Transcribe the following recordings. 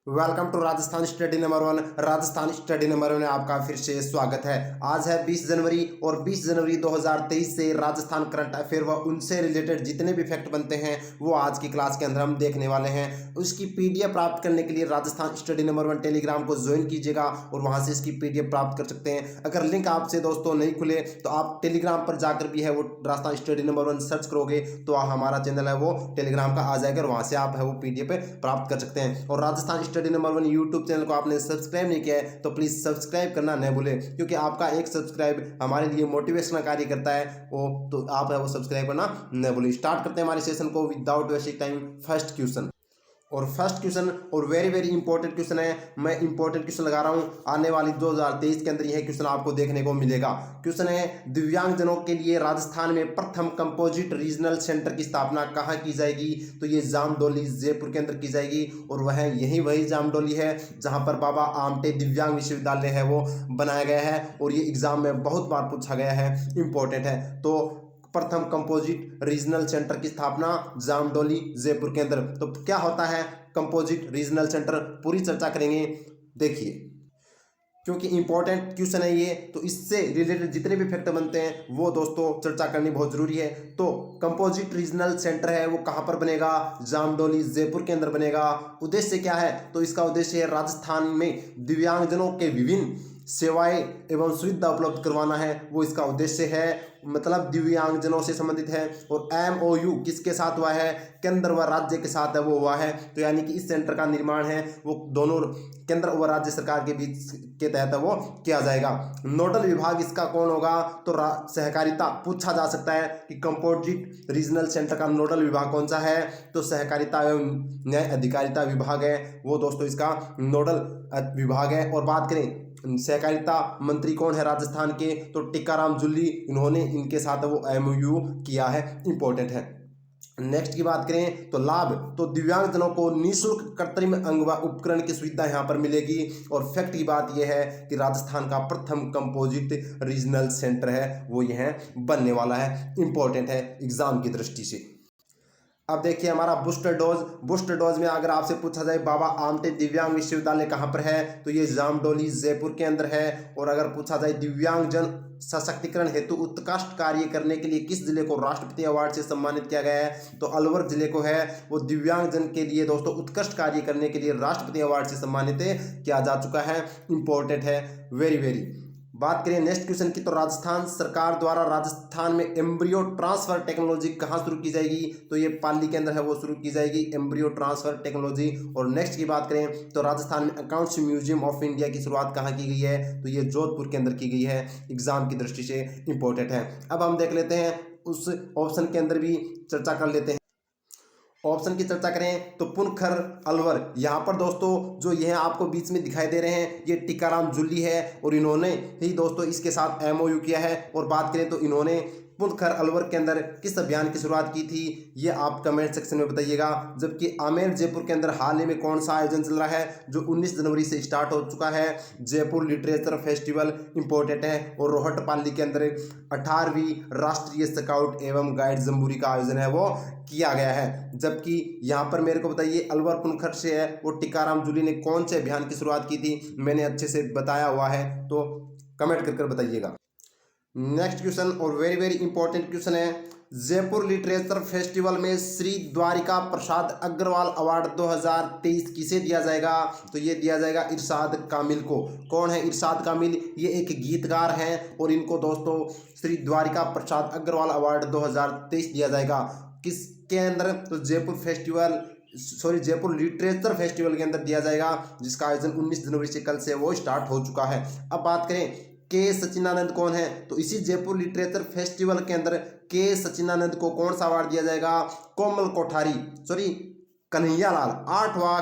Welcome to Rajasthan study number one. Rajasthan study number one में आपका फिर से स्वागत है। आज है 20 जनवरी और 20 जनवरी 2023 से राजस्थान करंट अफेयर व उनसे रिलेटेड जितने भी फैक्ट बनते हैं वो आज की क्लास के अंदर हम देखने वाले हैं। उसकी पीडीएफ प्राप्त करने के लिए Rajasthan study number one Telegram को ज्वाइन कीजिएगा और वहाँ से इसकी पीडीएफ प्राप्त कर सकते हैं। अगर लिंक आपसे दोस्तों नहीं खुले तो आप टेलीग्राम पर जाकर भी है वो Rajasthan study number one search करोगे तो हमारा चैनल है वो टेलीग्राम का आ जाएगा, वहाँ से आप है वो पीडीएफ प्राप्त कर सकते हैं। और Rajasthan study number one YouTube channel को आपने सब्सक्राइब नहीं किया है तो प्लीज़ सब्सक्राइब करना न भूलें, क्योंकि आपका एक सब्सक्राइब हमारे लिए मोटिवेशनल कार्य करता है। वो तो आप है वो सब्सक्राइब करना न भूलें। स्टार्ट करते हैं हमारे सेशन को without wasting time. First question और फर्स्ट क्वेश्चन और वेरी वेरी इंपॉर्टेंट क्वेश्चन है। मैं इंपॉर्टेंट क्वेश्चन लगा रहा हूं, आने वाली 2023 के अंदर यह क्वेश्चन आपको देखने को मिलेगा। क्वेश्चन है दिव्यांगजनों के लिए राजस्थान में प्रथम कंपोजिट रीजनल सेंटर की स्थापना कहाँ की जाएगी? तो ये जामडोली जयपुर के अंदर की जाएगी और वह यही वही जामडोली है जहां पर बाबा आमटे दिव्यांग विश्वविद्यालय है वो बनाया गया है और ये एग्जाम में बहुत बार पूछा गया है, इंपॉर्टेंट है। तो प्रथम कंपोजिट रीजनल सेंटर की स्थापना जामडोली जयपुर के अंदर। तो क्या होता है कंपोजिट रीजनल सेंटर, पूरी चर्चा करेंगे। देखिए क्योंकि इंपॉर्टेंट क्वेश्चन है ये, तो इससे रिलेटेड जितने भी फैक्ट बनते हैं वो दोस्तों चर्चा करनी बहुत जरूरी है। तो कंपोजिट रीजनल सेंटर है वो कहाँ पर बनेगा? जामडोली जयपुर के अंदर बनेगा। उद्देश्य क्या है? तो इसका उद्देश्य है राजस्थान में दिव्यांगजनों के विभिन्न सेवाएं एवं सुविधा उपलब्ध करवाना है, वो इसका उद्देश्य है। मतलब दिव्यांगजनों से संबंधित है। और MOU किसके साथ हुआ है? केंद्र व राज्य के साथ है वो हुआ है। तो यानी कि इस सेंटर का निर्माण है वो दोनों केंद्र व राज्य सरकार के बीच के तहत वो किया जाएगा। नोडल विभाग इसका कौन होगा? तो सहकारिता। पूछा जा सकता है कि कंपोजिट रीजनल सेंटर का नोडल विभाग कौन सा है? तो सहकारिता एवं न्याय अधिकारिता विभाग है वो दोस्तों इसका नोडल विभाग है। और बात करें सहकारिता मंत्री कौन है राजस्थान के? तो टीकाराम जूली, इन्होंने इनके साथ वो MOU किया है, इंपॉर्टेंट है। नेक्स्ट की बात करें तो लाभ, तो दिव्यांगजनों को निःशुल्क कृत्रिम अंग व उपकरण की सुविधा यहाँ पर मिलेगी। और फैक्ट की बात यह है कि राजस्थान का प्रथम कंपोजिट रीजनल सेंटर है वो यह बनने वाला है, इंपॉर्टेंट है एग्जाम की दृष्टि से। अब देखिए हमारा बूस्टर डोज में अगर आपसे पूछा जाए बाबा आमटे दिव्यांग विश्वविद्यालय कहाँ पर है? तो ये जामडोली जयपुर के अंदर है। और अगर पूछा जाए दिव्यांगजन सशक्तिकरण हेतु उत्कृष्ट कार्य करने के लिए किस जिले को राष्ट्रपति अवार्ड से सम्मानित किया गया है? तो अलवर जिले को है वो दिव्यांगजन के लिए दोस्तों उत्कृष्ट कार्य करने के लिए राष्ट्रपति अवार्ड से सम्मानित किया जा चुका है, इंपॉर्टेंट है, वेरी वेरी। बात करें नेक्स्ट क्वेश्चन की, तो राजस्थान सरकार द्वारा राजस्थान में एम्ब्रियो ट्रांसफर टेक्नोलॉजी कहाँ शुरू की जाएगी? तो ये पाली के अंदर है वो शुरू की जाएगी एम्ब्रियो ट्रांसफर टेक्नोलॉजी। और नेक्स्ट की बात करें तो राजस्थान में अकाउंट्स म्यूजियम ऑफ इंडिया की शुरुआत कहाँ की गई है? तो ये जोधपुर के अंदर की गई है, एग्जाम की दृष्टि से इंपॉर्टेंट है। अब हम देख लेते हैं उस ऑप्शन के अंदर भी चर्चा कर लेते हैं। ऑप्शन की चर्चा करें तो पुनखर अलवर, यहाँ पर दोस्तों जो यह आपको बीच में दिखाई दे रहे हैं ये टीकाराम जूली है और इन्होंने ही दोस्तों इसके साथ MOU किया है। और बात करें तो इन्होंने पुनखर अलवर के अंदर किस अभियान की शुरुआत की थी ये आप कमेंट सेक्शन में बताइएगा। जबकि आमेर जयपुर के अंदर हाल ही में कौन सा आयोजन चल रहा है जो 19 जनवरी से स्टार्ट हो चुका है? जयपुर लिटरेचर फेस्टिवल, इंपॉर्टेंट है। और रोहटपाली के अंदर 18वीं राष्ट्रीय स्काउट एवं गाइड जम्बूरी का आयोजन है वो किया गया है। जबकि यहाँ पर मेरे को बताइए अलवर पुनखर से है वो टीकाराम जूली ने कौन से अभियान की शुरुआत की थी? मैंने अच्छे से बताया हुआ है तो कमेंट कर बताइएगा। नेक्स्ट क्वेश्चन और वेरी वेरी इंपॉर्टेंट क्वेश्चन है, जयपुर लिटरेचर फेस्टिवल में श्री द्वारिका प्रसाद अग्रवाल अवार्ड 2023 किसे दिया जाएगा? तो ये दिया जाएगा इरशाद कामिल को। कौन है इरशाद कामिल? ये एक गीतकार हैं और इनको दोस्तों श्री द्वारिका प्रसाद अग्रवाल अवार्ड 2023 दिया जाएगा। किसके अंदर? तो जयपुर लिटरेचर फेस्टिवल के अंदर दिया जाएगा, जिसका आयोजन 19 जनवरी से कल से वो स्टार्ट हो चुका है। अब बात करें के सचिनानंद कौन है? तो इसी जयपुर लिटरेचर फेस्टिवल के अंदर के सचिनानंद को कौन सा अवार्ड दिया जाएगा? कोमल कोठारी कन्हैयालाल, आठवां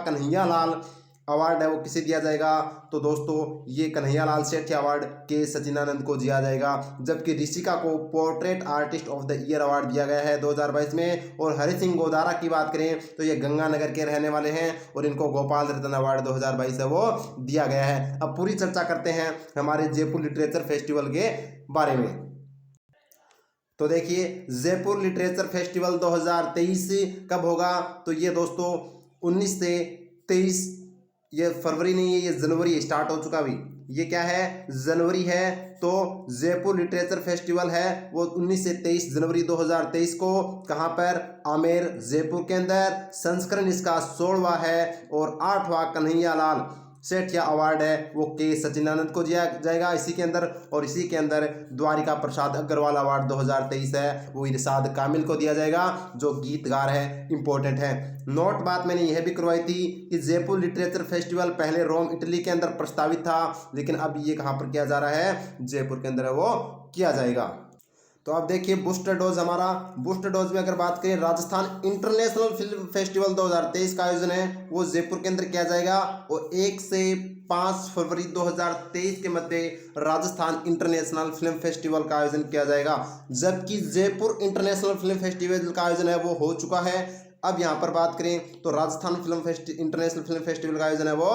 कन्हैयालाल अवार्ड है वो किसे दिया जाएगा? तो दोस्तों ये कन्हैयालाल सेठ अवार्ड के सचिनानंद को दिया जाएगा। जबकि ऋषिका को portrait artist of the year award दिया गया है 2022 में। और हरि सिंह गोदारा की बात करें तो ये गंगानगर के रहने वाले हैं और इनको गोपाल रत्न अवार्ड 2022 है वो दिया गया है। अब पूरी चर्चा करते हैं हमारे जयपुर लिटरेचर फेस्टिवल के बारे में। तो देखिए जयपुर लिटरेचर फेस्टिवल 2023 कब होगा? तो ये दोस्तों 19 से 23, ये फरवरी नहीं है, ये जनवरी स्टार्ट हो चुका अभी। ये क्या है, जनवरी है। तो जयपुर लिटरेचर फेस्टिवल है वो 19 से 23 जनवरी 2023 को, कहाँ पर, आमेर जयपुर के अंदर। संस्करण इसका 16वां है और 8वां कन्हैयालाल सेठिया अवार्ड है वो के सचिदानंद को दिया जाएगा इसी के अंदर। और इसी के अंदर द्वारिका प्रसाद अग्रवाल अवार्ड 2023 है वो इरशाद कामिल को दिया जाएगा जो गीतकार है, इंपॉर्टेंट है। नोट बात मैंने यह भी करवाई थी कि जयपुर लिटरेचर फेस्टिवल पहले रोम इटली के अंदर प्रस्तावित था, लेकिन अब ये कहाँ पर किया जा रहा है, जयपुर के अंदर है वो किया जाएगा। तो आप देखिए बूस्टर डोज, हमारा बूस्टर डोज में अगर बात करें, राजस्थान इंटरनेशनल फिल्म फेस्टिवल 2023 का आयोजन है वो जयपुर के अंदर किया जाएगा और 1 से 5 फरवरी 2023 के मध्य राजस्थान इंटरनेशनल फिल्म फेस्टिवल का आयोजन किया जाएगा। जबकि जयपुर इंटरनेशनल फिल्म फेस्टिवल का आयोजन है वो हो चुका है। अब यहाँ पर बात करें तो राजस्थान इंटरनेशनल फिल्म फेस्टिवल का आयोजन है वो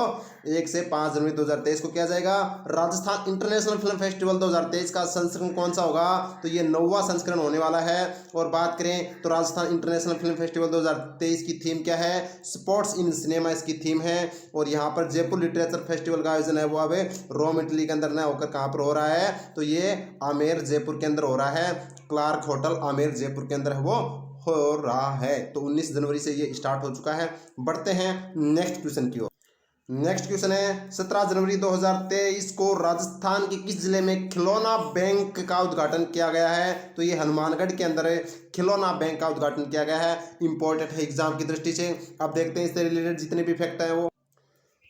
1 से 5 जनवरी 2023 को किया जाएगा। राजस्थान इंटरनेशनल फिल्म फेस्टिवल 2023 का संस्करण कौन सा होगा, तो ये 9वां संस्करण होने वाला है। और बात करें तो राजस्थान इंटरनेशनल फिल्म फेस्टिवल 2023 की थीम क्या है, स्पोर्ट्स इन सिनेमा इसकी थीम है। और यहाँ पर जयपुर लिटरेचर फेस्टिवल का आयोजन है वो अब रोम इटली के अंदर न होकर कहाँ पर हो रहा है, तो ये आमेर जयपुर के अंदर हो रहा है। क्लार्क होटल आमेर जयपुर के अंदर है वो हो रहा है। तो 19 जनवरी से ये स्टार्ट हो चुका है। बढ़ते हैं नेक्स्ट क्वेश्चन की ओर। नेक्स्ट क्वेश्चन है 17 जनवरी 2023 को राजस्थान के किस जिले में खिलौना बैंक का उद्घाटन किया गया है, तो ये हनुमानगढ़ के अंदर खिलौना बैंक का उद्घाटन किया गया है। इंपॉर्टेंट है एग्जाम की दृष्टि से। अब देखते हैं इससे रिलेटेड जितने भी फैक्ट है वो।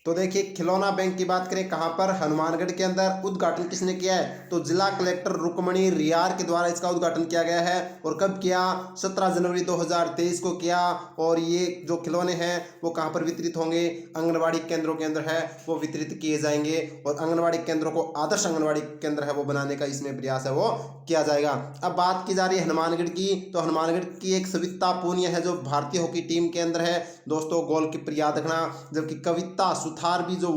तो देखिए खिलौना बैंक की बात करें कहाँ पर, हनुमानगढ़ के अंदर। उद्घाटन किसने किया है, तो जिला कलेक्टर रुक्मणी रियार के द्वारा इसका उद्घाटन किया गया है। और कब किया, 17 जनवरी 2023 को किया। और ये जो खिलौने हैं वो कहाँ पर वितरित होंगे, आंगनबाड़ी केंद्रों के अंदर है वो वितरित किए जाएंगे। और आंगनबाड़ी केंद्रों को आदर्श आंगनबाड़ी केंद्र है वो बनाने का इसमें प्रयास है वो किया जाएगा। अब बात की जा रही है हनुमानगढ़ की, तो हनुमानगढ़ की एक सविता पूनिया है जो भारतीय हॉकी टीम के अंदर है दोस्तों, गोलकीपर याद रखना। जबकि कविता सुथार भी जो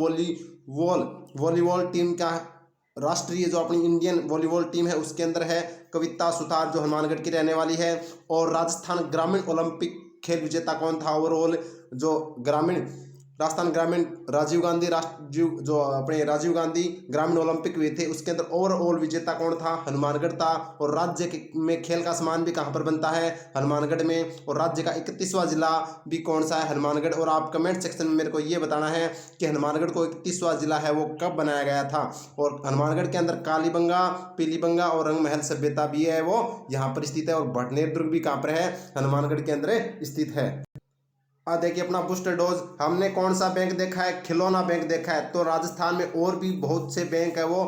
वॉलीबॉल टीम का राष्ट्रीय जो अपनी इंडियन वॉलीबॉल टीम है उसके अंदर है कविता सुथार जो हनुमानगढ़ की रहने वाली है। और राजस्थान ग्रामीण ओलंपिक खेल विजेता कौन था ओवरऑल, जो राजस्थान ग्रामीण राजीव गांधी ग्रामीण ओलंपिक हुए थे उसके अंदर ओवरऑल विजेता कौन था, हनुमानगढ़ था। और राज्य में खेल का सामान भी कहाँ पर बनता है, हनुमानगढ़ में। और राज्य का 31वां जिला भी कौन सा है, हनुमानगढ़। और आप कमेंट सेक्शन में मेरे को ये बताना है कि हनुमानगढ़ को 31वां जिला है वो कब बनाया गया था। और हनुमानगढ़ के अंदर कालीबंगा, पीलीबंगा और रंगमहल सभ्यता भी है वो यहाँ पर स्थित है। और भटनेर दुर्ग भी कहाँ पर है, हनुमानगढ़ के अंदर स्थित है। देखिए अपना बूस्टर डोज, हमने कौन सा बैंक देखा है, खिलौना बैंक देखा है। तो राजस्थान में और भी बहुत से बैंक है वो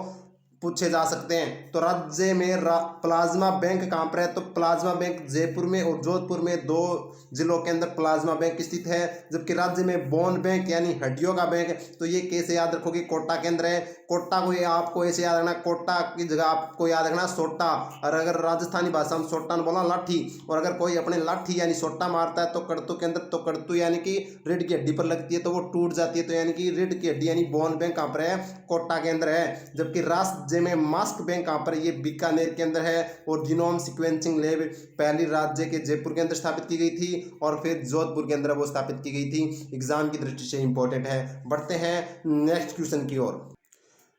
पूछे जा सकते हैं। तो राज्य में प्लाज्मा बैंक कहाँ पर है, तो प्लाज्मा बैंक जयपुर में और जोधपुर में 2 जिलों के अंदर प्लाज्मा बैंक स्थित है। जबकि राज्य में बोन बैंक यानी हड्डियों का बैंक, तो ये कैसे याद रखोगे, कोटा के अंदर है। कोटा को ये आपको ऐसे याद रखना, कोटा की जगह आपको याद रखना सोटा। और अगर राजस्थानी भाषा में सोटा ने बोला लाठी। और अगर कोई अपने लाठी यानी सोटा मारता है तो कड़तू के अंदर, तो कड़तू यानी कि रीढ़ की हड्डी पर लगती है तो वो टूट जाती है, तो यानी कि रीढ़ की हड्डी यानी बोन बैंक कहाँ पर है, कोटा के अंदर है। जबकि राज्य में मास्क बैंक कहाँ पर, ये बीकानेर के अंदर है। और जीनोम सीक्वेंसिंग लैब पहली राज्य के जयपुर के अंदर स्थापित की गई थी और फिर जोधपुर के अंदर वो स्थापित की गई थी। एग्जाम की दृष्टि से इंपॉर्टेंट है। बढ़ते हैं नेक्स्ट क्वेश्चन की ओर।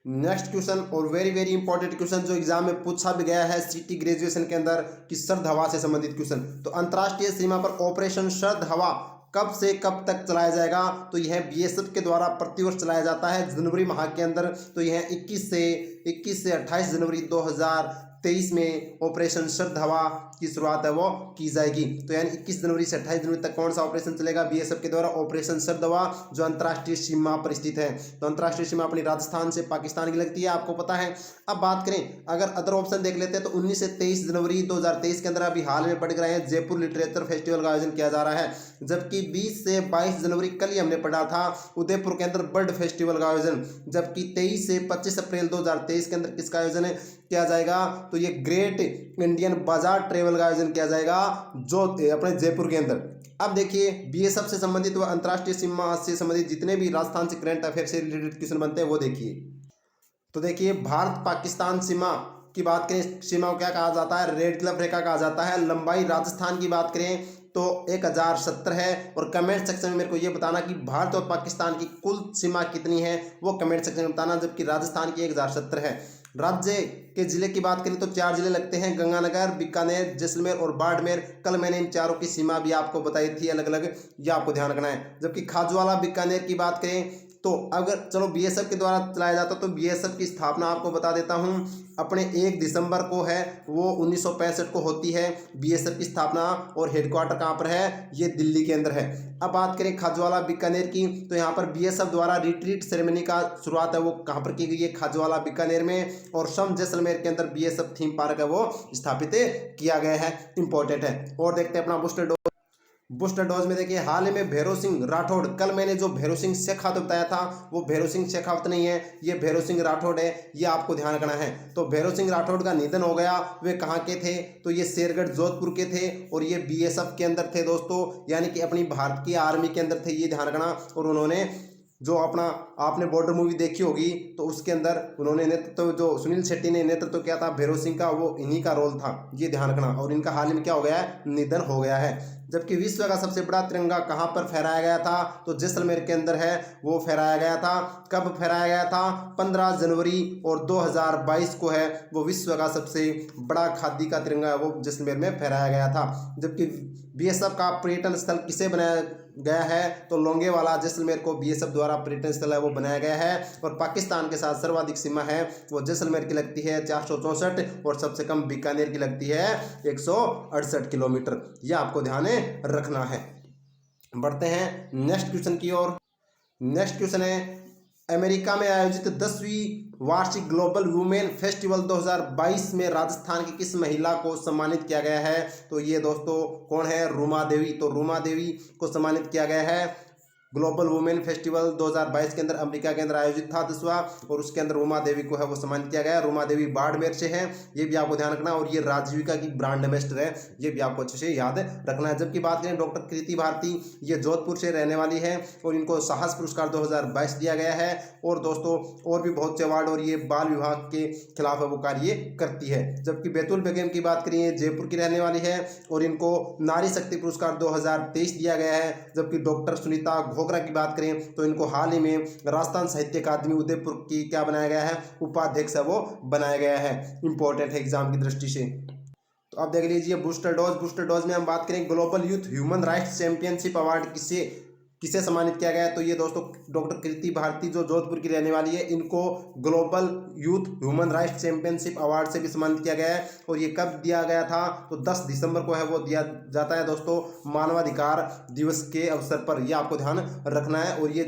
नेक्स्ट क्वेश्चन और वेरी वेरी इंपॉर्टेंट क्वेश्चन जो एग्जाम में पूछा भी गया है सिटी ग्रेजुएशन के अंदर कि सर्द हवा से संबंधित क्वेश्चन। तो अंतर्राष्ट्रीय सीमा पर ऑपरेशन सर्द हवा कब से कब तक चलाया जाएगा, तो यह बीएसएफ के द्वारा प्रतिवर्ष चलाया जाता है जनवरी माह के अंदर। तो यह 21 से 28 जनवरी 2023 में ऑपरेशन सर्द हवा की शुरुआत है वो की जाएगी। तो यानी 21 जनवरी से 28 जनवरी तक कौन सा ऑपरेशन चलेगा, बीएसएफ के द्वारा ऑपरेशन सर्द हवा, जो अंतर्राष्ट्रीय सीमा पर स्थित है। तो अंतर्राष्ट्रीय सीमा अपनी राजस्थान से पाकिस्तान की लगती है, आपको पता है। अब बात करें अगर अदर ऑप्शन देख लेते हैं तो 19 से 23 जनवरी 2023 के अंदर अभी हाल में पढ़ रहे हैं जयपुर लिटरेचर फेस्टिवल का आयोजन किया जा रहा है। जबकि 20 से 22 जनवरी कल ही हमने पढ़ा था उदयपुर के अंदर बर्ड फेस्टिवल का आयोजन। जबकि 23 से 25 अप्रैल 2023 के अंदर किसका आयोजन किया जाएगा, तो ये ग्रेट इंडियन बाजार ट्रेवल का आयोजन किया जाएगा जो अपने जयपुर के अंदर। अब देखिए बीएसएफ से संबंधित व अंतर्राष्ट्रीय सीमा से संबंधित जितने भी राजस्थान से करंट अफेयर से रिलेटेड क्वेश्चन बनते हैं वो देखिए। तो देखिए भारत पाकिस्तान सीमा की बात करें, सीमा को क्या कहा जाता है, रेड क्लिफ रेखा कहा जाता है। लंबाई राजस्थान की बात करें तो 1070 है। और कमेंट सेक्शन में मेरे को ये बताना कि भारत और पाकिस्तान की कुल सीमा कितनी है, वो कमेंट सेक्शन में बताना। जबकि राजस्थान की 1070 है। राज्य के जिले की बात करें तो 4 जिले लगते हैं, गंगानगर, बीकानेर, जैसलमेर और बाड़मेर। कल मैंने इन चारों की सीमा भी आपको बताई थी अलग अलग, ये आपको ध्यान रखना है। जबकि खाजवाला बीकानेर की बात करें तो अगर चलो बीएसएफ के द्वारा चलाया जाता तो बीएसएफ की स्थापना आपको बता देता हूं, अपने 1 दिसंबर को है, वो 1965 को होती है बीएसएफ की स्थापना। और हेडक्वार्टर कहाँ पर है, ये दिल्ली के अंदर है। अब बात करें खाजवाला बीकानेर की तो यहाँ पर बीएसएफ द्वारा रिट्रीट सेरेमनी का शुरुआत है वो कहाँ पर की गई है, खाजवाला बीकानेर में। और सम जैसलमेर के अंदर बीएसएफ थीम पार्क है वो स्थापित किया गया है, इंपॉर्टेंट है। और देखते हैं अपना बूस्टर डोज में देखिए, हाल ही में भैरव सिंह राठौड़, कल मैंने जो भैरव सिंह शेखावत बताया था वो भैरव सिंह शेखावत नहीं है, ये भैरव सिंह राठौड़ है, ये आपको ध्यान रखना है। तो भैरव सिंह राठौड़ का निधन हो गया। वे कहाँ के थे, तो ये शेरगढ़ जोधपुर के थे और ये बीएसएफ के अंदर थे दोस्तों, यानी कि अपनी भारत की आर्मी के अंदर थे, ये ध्यान रखना। और उन्होंने जो अपना आपने बॉर्डर मूवी देखी होगी तो उसके अंदर उन्होंने नेतृत्व, जो सुनील शेट्टी ने नेतृत्व किया था भैरव सिंह का, वो इन्हीं का रोल था, ये ध्यान रखना। और इनका हाल ही में क्या हो गया है, निधन हो गया है। जबकि विश्व का सबसे बड़ा तिरंगा कहाँ पर फहराया गया था, तो जैसलमेर के अंदर है, वो फहराया गया था। कब फहराया गया था, 15 जनवरी और 2022 को है वो विश्व का सबसे बड़ा खादी का तिरंगा है वो जैसलमेर में फहराया गया था। जबकि बीएसएफ का पर्यटन स्थल किसे बनाया गया है, तो लोंगेवाला जैसलमेर को बीएसएफ द्वारा पर्यटन स्थल है वो बनाया गया है। और पाकिस्तान के साथ सर्वाधिक सीमा है वो जैसलमेर की लगती है 464 और सबसे कम बीकानेर की लगती है 168 किलोमीटर, यह आपको ध्यान रखना है। बढ़ते हैं नेक्स्ट क्वेश्चन की ओर। नेक्स्ट क्वेश्चन है, अमेरिका में आयोजित 10वीं वार्षिक ग्लोबल वुमेन फेस्टिवल 2022 में राजस्थान की किस महिला को सम्मानित किया गया है, तो ये दोस्तों कौन है, रूमा देवी। तो रूमा देवी को सम्मानित किया गया है। ग्लोबल वुमेन फेस्टिवल 2022 के अंदर अमेरिका के अंदर आयोजित था 10वां, और उसके अंदर रूमा देवी को है वो सम्मानित किया गया। रूमा देवी बाड़मेर से है, ये भी आपको ध्यान रखना। और ये राजीविका की ब्रांड एम्बेसडर है, ये भी आपको अच्छे से याद रखना है। जबकि बात करें डॉक्टर कृति भारती, ये जोधपुर से रहने वाली है और इनको साहस पुरस्कार 2022 दिया गया है। और दोस्तों और भी बहुत से अवार्ड, और ये बाल विभाग के खिलाफ वो कार्य करती है। जबकि बैतुल बेगम की बात करिए, जयपुर की रहने वाली है और इनको नारी शक्ति पुरस्कार 2023 दिया गया है। जबकि डॉक्टर सुनीता घोगरा की बात करें तो इनको हाल ही में राजस्थान साहित्य अकादमी उदयपुर की क्या बनाया गया है, उपाध्यक्ष है वो बनाया गया है, इंपॉर्टेंट है एग्जाम की दृष्टि से। तो आप देख लीजिए बूस्टर डोज में हम बात करें global youth human rights championship award किसे सम्मानित किया गया है, तो ये दोस्तों डॉक्टर कृति भारती जो जोधपुर की रहने वाली है, इनको global youth human rights championship award से भी सम्मानित किया गया है। और ये कब दिया गया था, तो 10 दिसंबर को है वो दिया जाता है दोस्तों, मानवाधिकार दिवस के अवसर पर, यह आपको ध्यान रखना है। और ये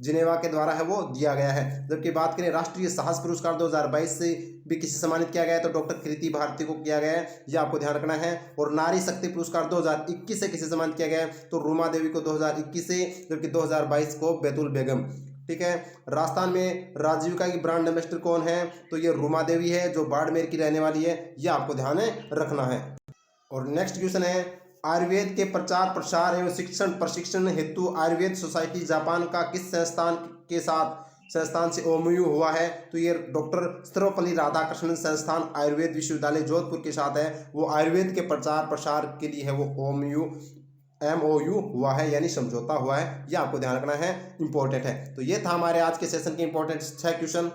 जिनेवा के द्वारा है वो दिया गया है। जबकि बात करें राष्ट्रीय साहस पुरस्कार 2022 से भी किसे सम्मानित किया गया है, तो डॉक्टर कृति भारती को किया गया है, यह आपको ध्यान रखना है। और नारी शक्ति पुरस्कार 2021 से किसे सम्मानित किया गया है, तो रूमा देवी को 2021 से, जबकि 2022 को बैतुल बेगम। ठीक है, राजस्थान में राजीविका की ब्रांड एम्बेसडर कौन है, तो ये रूमा देवी है जो बाड़मेर की रहने वाली है, यह आपको ध्यान रखना है। और नेक्स्ट क्वेश्चन है, आयुर्वेद के प्रचार प्रसार एवं शिक्षण प्रशिक्षण हेतु आयुर्वेद सोसाइटी जापान का किस संस्थान से ओमयू हुआ है, तो ये डॉक्टर सर्वपल्ली राधाकृष्णन संस्थान आयुर्वेद विश्वविद्यालय जोधपुर के साथ है, वो आयुर्वेद के प्रचार प्रसार के लिए है वो MOU हुआ है, यानी समझौता हुआ है, ये आपको ध्यान रखना है, इंपॉर्टेंट है। तो ये था हमारे आज के सेशन के इंपॉर्टेंट 6 क्वेश्चन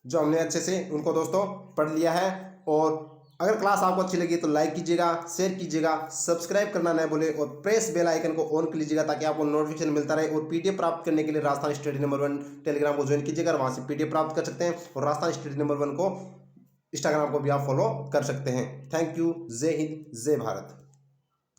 जो हमने अच्छे से उनको दोस्तों पढ़ लिया है। और अगर क्लास आपको अच्छी लगी तो लाइक कीजिएगा, शेयर कीजिएगा, सब्सक्राइब करना न भूले और प्रेस बेल आइकन को ऑन कर लीजिएगा ताकि आपको नोटिफिकेशन मिलता रहे। और पीडीएफ प्राप्त करने के लिए राजस्थान स्टडी नंबर 1 टेलीग्राम को ज्वाइन कीजिएगा, वहाँ से पीडीएफ प्राप्त कर सकते हैं। और राजस्थान स्टडी नंबर 1 को इंस्टाग्राम को भी आप फॉलो कर सकते हैं। थैंक यू, जय हिंद, जय भारत।